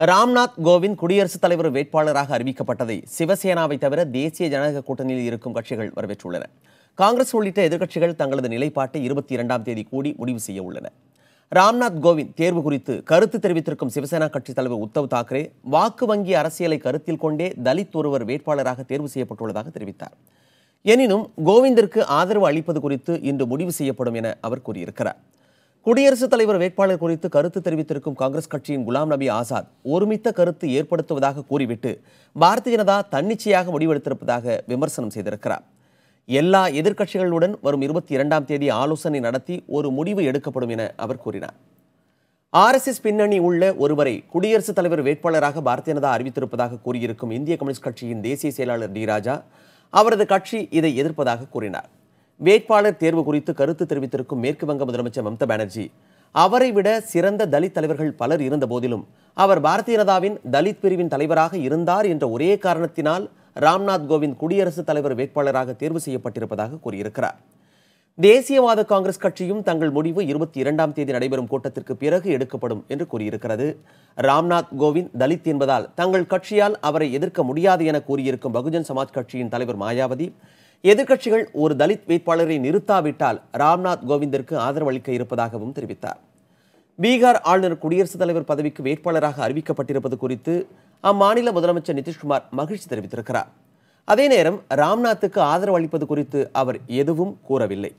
ராம்நாத் கோவிந்த் குடியரசுத் தலைவர் வேட்பாளராக அறிவிக்கப்பட்டதை சிவசேனாவை தவிர தேசிய ஜனநாயக கூட்டணியில் இருக்கும் கட்சிகள் வரவேற்றுள்ளன. காங்கிரஸ் உள்ளிட்ட எதிர்க்கட்சிகள் தங்களது நிலைப்பாட்டை 22ஆம் தேதி கூடி முடிவு செய்ய உள்ளன. ராம்நாத் கோவிந்த் தேர்வு குறித்து கருத்து தெரிவித்திருக்கும் சிவசேனா கட்சித் தலைவர் உத்தவ் தாக்கரே வாக்கு வங்கி அரசியலை கருத்தில் கொண்டே தலித் ஒருவர் வேட்பாளராக தேர்வு செய்யப்பட்டுள்ளதாக தெரிவித்தார். எனினும் கோவிந்திற்கு ஆதரவு அளிப்பது குறித்து இன்று முடிவு செய்யப்படும் என அவர் கூறியிருக்கிறார். குடியரசுத் தலைவர் வேட்பாளர் குறித்து கருத்து தெரிவித்திருக்கும் காங்கிரஸ் கட்சியின் குலாம் நபி ஆசாத் ஒருமித்த கருத்து ஏற்படுத்துவதாக கூறிவிட்டு பாரதிய ஜனதா தன்னிச்சையாக முடிவெடுத்திருப்பதாக விமர்சனம் செய்திருக்கிறார். எல்லா எதிர்க்கட்சிகளுடன் வரும் 22ஆம் தேதி ஆலோசனை நடத்தி ஒரு முடிவு எடுக்கப்படும் என அவர் கூறினார். RSS பின்னணி உள்ள ஒருவரை குடியரசுத் தலைவர் வேட்பாளராக பாரதிய ஜனதா அறிவித்திருப்பதாக கூறியிருக்கும் இந்திய கம்யூனிஸ்ட் கட்சியின் தேசிய செயலாளர் டி ராஜா அவரது கட்சி இதை எதிர்ப்பதாக கூறினார். வேட்பாளர் தேர்வு குறித்து கருத்து தெரிவித்திருக்கும் மேற்கு வங்க முதலமைச்சர் மம்தா பானர்ஜி அவரை விட சிறந்த தலித் தலைவர்கள் பலர் இருந்த போதிலும் அவர் பாரதிய ஜனதாவின் தலித் பிரிவின் தலைவராக இருந்தார் என்ற ஒரே காரணத்தினால் ராம்நாத் கோவிந்த் குடியரசுத் தலைவர் வேட்பாளராக தேர்வு செய்யப்பட்டிருப்பதாக கூறியிருக்கிறார். தேசியவாத காங்கிரஸ் கட்சியும் தங்கள் முடிவு 22ஆம் தேதி நடைபெறும் கூட்டத்திற்கு பிறகு எடுக்கப்படும் என்று கூறியிருக்கிறது. ராம்நாத் கோவிந்த் தலித் என்பதால் தங்கள் கட்சியால் அவரை எதிர்க்க முடியாது என கூறியிருக்கும் பகுஜன் சமாஜ் கட்சியின் தலைவர் மாயாவதி எதிர்க்கட்சிகள் ஒரு தலித் வேட்பாளரை நிறுத்தாவிட்டால் ராம்நாத் கோவிந்திற்கு ஆதரவு அளிக்க இருப்பதாகவும் தெரிவித்தார். பீகார் ஆளுநர் குடியரசுத் தலைவர் பதவிக்கு வேட்பாளராக அறிவிக்கப்பட்டிருப்பது குறித்து அம்மாநில முதலமைச்சர் நிதிஷ்குமார் மகிழ்ச்சி தெரிவித்திருக்கிறார். அதே நேரம் ராம்நாத்துக்கு ஆதரவு அளிப்பது குறித்து அவர் எதுவும் கூறவில்லை.